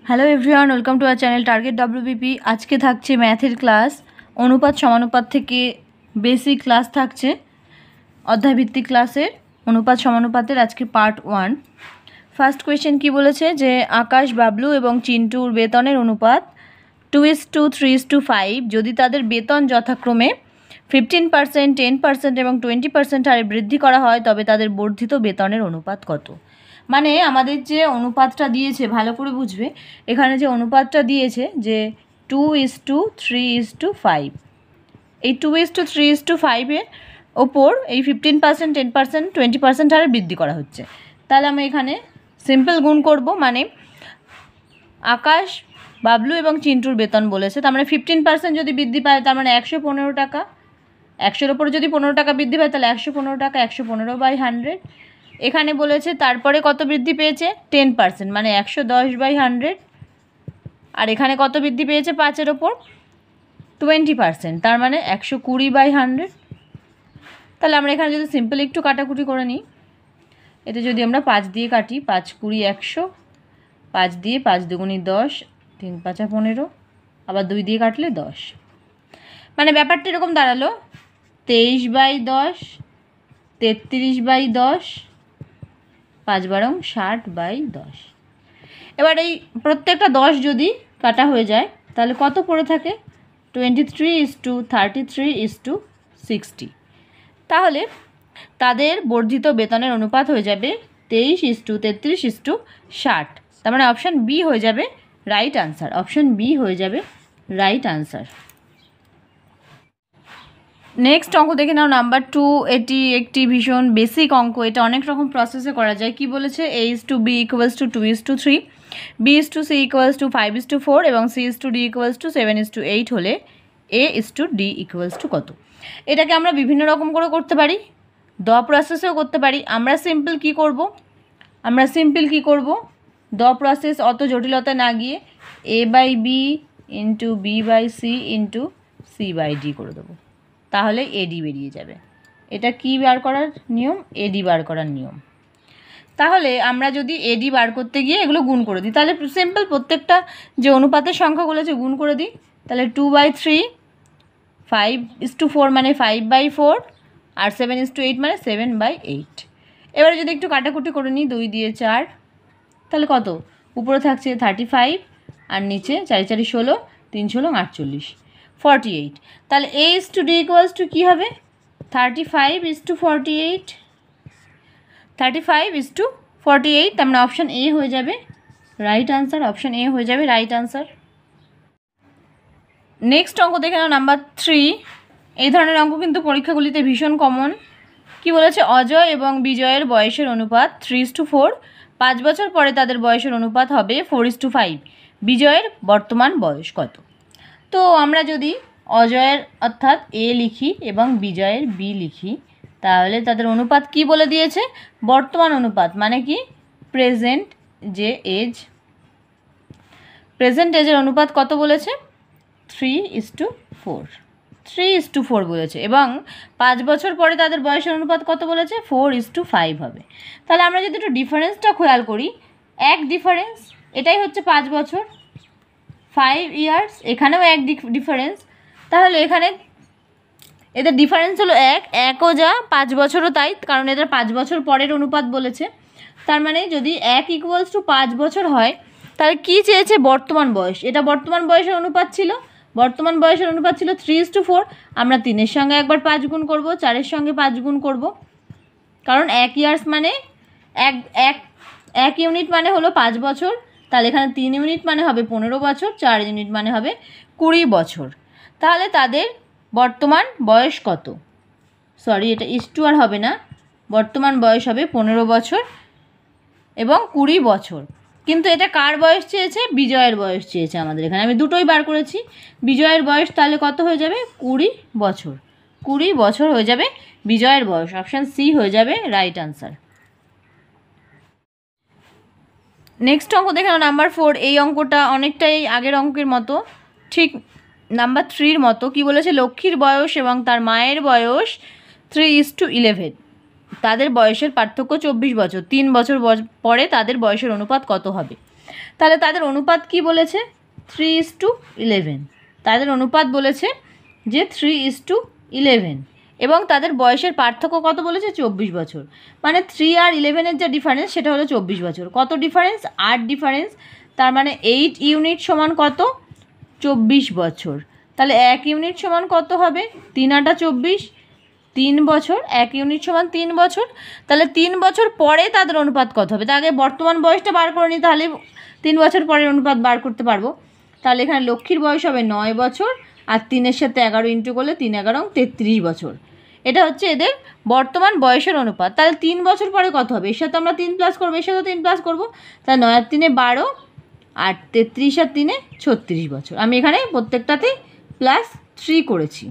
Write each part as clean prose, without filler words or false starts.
Hello everyone, welcome to our channel target WBP. আজকে থাকছে ম্যাথের ক্লাস, অনুপাত সমানুপাত থেকে বেসিক ক্লাস থাকছে, অধ্যায়ভিত্তিক ক্লাসের অনুপাত সমানুপাতের আজকে পার্ট 1। ফার্স্ট কোয়েশ্চেন কি বলেছে যে আকাশ, বাবলু এবং চিন্টুর বেতনের অনুপাত 2:3 3:5 যদি তাদের বেতন যথাক্রমে 15%, 10% এবং 20% হারে বৃদ্ধি করা হয় তবে তাদের বর্ধিত বেতনের অনুপাত কত। মানে আমাদের যে অনুপাতটা দিয়েছে, ভালো করে বুঝবে, এখানে যে অনুপাতটা দিয়েছে যে 2:3:5, এই 2:3:5-এর ওপর এই 15%, 10%, 20% হারে বৃদ্ধি করা হচ্ছে। তাহলে আমি এখানে সিম্পল গুণ করব, মানে আকাশ, বাবলু এবং চিন্টুর বেতন বলেছে, তার মানে 15% যদি বৃদ্ধি পায় তার মানে 115 টাকা, 100-এর ওপরে যদি 15 টাকা বৃদ্ধি পায় তাহলে 115 টাকা, 115/100। এখানে বলেছে তারপরে কত বৃদ্ধি পেয়েছে, 10%, মানে 110/100। আর এখানে কত বৃদ্ধি পেয়েছে 5-এর ওপর, 20%, তার মানে 120/100। তাহলে আমরা এখানে যদি সিম্পল একটু কাটাকুটি করে নিই, এটা যদি আমরা 5 দিয়ে কাটি, 5 20 100, 5 দিয়ে 5 দুগুণি 10, 3 5 15, আবার 2 দিয়ে কাটলে 10। মানে ব্যাপারটা এরকম দাঁড়ালো 23/10, 33/10, 5 12 60/10। এবার এই প্রত্যেকটা 10 যদি কাটা হয়ে যায় তাহলে কত পড়ে থাকে, 23:33:60। তাহলে তাদের বর্ধিত বেতনের অনুপাত হয়ে যাবে 23:33:60। তার মানে অপশান বি হয়ে যাবে রাইট আনসার। অপশান বি হয়ে যাবে রাইট আনসার। নেক্সট অঙ্ক দেখে নাও, নাম্বার 2। এটি একটি ভীষণ বেসিক অঙ্ক, এটা অনেক রকম প্রসেসে করা যায়। কি বলেছে, A:B = 2:3, B:C = 5:4 এবং C:D = 7:8 হলে A:D কত। এটাকে আমরা বিভিন্ন রকম করে করতে পারি, দ প্রসেসেও করতে পারি। আমরা সিম্পল কি করব, দ প্রসেস অত জটিলতা না গিয়ে A/B × B/C × C/D করে দেবো, তাহলে এডি বেরিয়ে যাবে। এটা কি বার করার নিয়ম, এডি বার করার নিয়ম। তাহলে আমরা যদি এডি বার করতে গিয়ে এগুলো গুণ করে দিই, তাহলে সিম্পল প্রত্যেকটা যে অনুপাতের সংখ্যাগুলো আছে গুণ করে দিই, তাহলে 2/3, 5:4 মানে 5/4, আর 7:8 মানে 7/8। এবারে যদি একটু কাটাকুটি করে নিই, 2 দিয়ে 4, তাহলে কত, উপরে থাকছে 35 আর নিচে 4 4 16, 3 16 48, 48। তাহলে A:D = কী হবে, 35:48, 35:48। তার মানে অপশান এ হয়ে যাবে রাইট আনসার। অপশান এ হয়ে যাবে রাইট আনসার। নেক্সট অঙ্ক দেখে নাও, নাম্বার 3। এই ধরনের অঙ্ক কিন্তু পরীক্ষাগুলিতে ভীষণ কমন। কি বলেছে, অজয় এবং বিজয়ের বয়সের অনুপাত 3:4, 5 বছর পরে তাদের বয়সের অনুপাত হবে 4:5। বিজয়ের বর্তমান বয়স কত। তো আমরা যদি অজয়ের অর্থাৎ এ লিখি এবং বিজয়ের বি লিখি, তাহলে তাদের অনুপাত কি বলে দিয়েছে, বর্তমান অনুপাত, মানে কি প্রেজেন্ট যে এজ, প্রেজেন্ট এজের অনুপাত কত বলেছে, 3:4, 3:4 বলেছে। এবং 5 বছর পরে তাদের বয়সের অনুপাত কত বলেছে, 4:5 হবে। তাহলে আমরা যদি একটু ডিফারেন্সটা খেয়াল করি, এক ডিফারেন্স, এটাই হচ্ছে 5 বছর, 5 ইয়ার্স, এখানেও এক ডিফারেন্স। তাহলে এখানে এদের ডিফারেন্স হলো একও যা, 5 বছরও তাই, কারণ এদের 5 বছর পরের অনুপাত বলেছে। তার মানে যদি 1 = 5 বছর হয়, তাহলে কি চেয়েছে, বর্তমান বয়স। এটা বর্তমান বয়সের অনুপাত ছিল, বর্তমান বয়সের অনুপাত ছিল 3:4। আমরা 3-এর সঙ্গে একবার 5 গুণ করব, 4-এর সঙ্গে 5 গুণ করব, কারণ 1 ইয়ার্স মানে এক ইউনিট মানে হলো 5 বছর। তাহলে এখানে 3 ইউনিট মানে হবে 15 বছর, 4 ইউনিট মানে হবে 20 বছর। তাহলে তাদের বর্তমান বয়স কত, সরি এটা ইস্টু আর হবে না, বর্তমান বয়স হবে 15 বছর এবং 20 বছর। কিন্তু এটা কার বয়স চেয়েছে, বিজয়ের বয়স চেয়েছে আমাদের। এখানে আমি দুটোই বার করেছি। বিজয়ের বয়স তাহলে কত হয়ে যাবে, 20 বছর, 20 বছর হয়ে যাবে বিজয়ের বয়স। অপশান সি হয়ে যাবে রাইট আনসার। নেক্সট অঙ্ক দেখে নাও, নাম্বার 4। এই অঙ্কটা অনেকটাই আগের অঙ্কের মতো, ঠিক নাম্বার 3-র মতো। কি বলেছে, লক্ষ্মীর বয়স এবং তার মায়ের বয়স 3:11, তাদের বয়সের পার্থক্য 24 বছর, 3 বছর পরে তাদের বয়সের অনুপাত কত হবে। তাহলে তাদের অনুপাত কি বলেছে 3:11, তাদের অনুপাত বলেছে যে 3:11 এবং তাদের বয়সের পার্থক্য কত বলেছে 24 বছর, মানে 3 আর 11-এর যা ডিফারেন্স সেটা হলো 24 বছর। কত ডিফারেন্স 8 ডিফারেন্স, তার মানে 8 ইউনিট সমান কত 24 বছর। তাহলে 1 ইউনিট সমান কত হবে 3 × 8 = 24, 3 বছর, 1 ইউনিট সমান 3 বছর। তাহলে 3 বছর পরে তাদের অনুপাত কত হবে, তার আগে বর্তমান বয়সটা বার করে নিই, তাহলে 3 বছর পরের অনুপাত বার করতে পারবো। তাহলে এখানে লক্ষ্মীর বয়স হবে 9 বছর, আর 3-এর সাথে 11 ইন্টু করলে 3 × 11 = 33 বছর। এটা হচ্ছে এদের বর্তমান বয়সের অনুপাত। তাহলে 3 বছর পরে কত হবে, এর সাথে আমরা 3 প্লাস করবো, এর সাথে 3 প্লাস করবো, তাহলে 9 আর 3-এ 12, আর 33 আর 3-এ 36 বছর। আমি এখানে প্রত্যেকটাতেই +3 করেছি,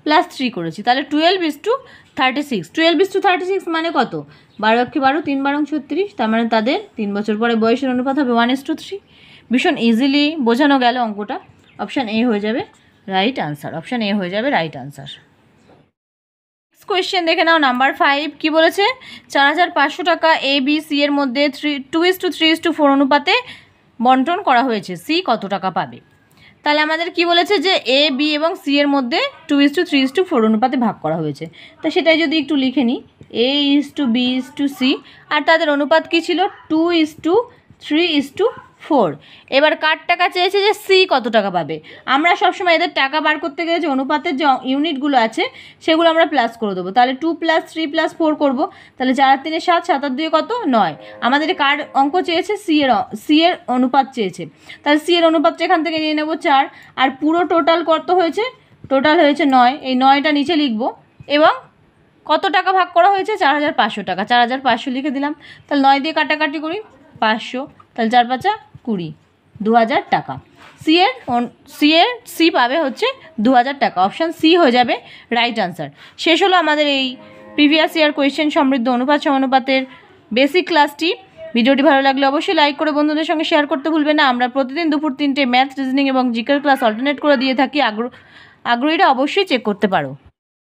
+3 করেছি। তাহলে 12:36, 12:36 মানে কত 12 × 12, 3 × 12 = 36, তার মানে তাদের 3 বছর পরে বয়সের অনুপাত হবে 1:3। ভীষণ ইজিলি বোঝানো গেল অঙ্কটা। অপশান এ হয়ে যাবে রাইট আনসার, অপশান এ হয়ে যাবে রাইট আনসার। নেক্সট কোয়েশ্চেন দেখে নাও, নাম্বার 5 কি বলেছে 4500 টাকা ABC এর মধ্যে 2:3:4 অনুপাতে বন্টন করা হয়েছে, সি কত টাকা পাবে। তাহলে আমাদের কি বলেছে যে A, B এবং C এর মধ্যে 2:3:4 অনুপাতে ভাগ করা হয়েছে। তো সেটাই যদি একটু লিখে নিই, A:B:C, আর তাদের অনুপাত কি ছিল 2:3:4। এবার কার টাকা চেয়েছে যে C কত টাকা পাবে। আমরা সবসময় এদের টাকা বার করতে গেলে যে অনুপাতের যে ইউনিটগুলো আছে সেগুলো আমরা প্লাস করে দেবো। তাহলে 2 + 3 + 4 করবো, তাহলে 4 আর 3 = 7, 7 আর 2 কত 9। আমাদের কার অঙ্ক চেয়েছে C এর অনুপাত চেয়েছে, তাহলে C এর অনুপাতটা এখান থেকে নিয়ে নেব 4, আর পুরো টোটাল কত হয়েছে, টোটাল হয়েছে 9, এই 9টা নিচে লিখবো, এবং কত টাকা ভাগ করা হয়েছে 4500 টাকা, 4500 লিখে দিলাম। তাহলে 9 দিয়ে কাটাকাটি করি 500, তাহলে 4 × 5 = 20, 2000 টাকা। সি পাবে হচ্ছে 2000 টাকা, অপশান সি হয়ে যাবে রাইট আনসার। শেষ হলো আমাদের এই প্রিভিয়াস ইয়ার কোয়েশ্চেন সমৃদ্ধ অনুপাত সমানুপাতের বেসিক ক্লাসটি। ভিডিওটি ভালো লাগলে অবশ্যই লাইক করে বন্ধুদের সঙ্গে শেয়ার করতে ভুলবেন না। আমরা প্রতিদিন দুপুর 3টে ম্যাথ, রিজনিং এবং জিকের ক্লাস অল্টারনেট করে দিয়ে থাকি, আগ্রহীরা অবশ্যই চেক করতে পারো।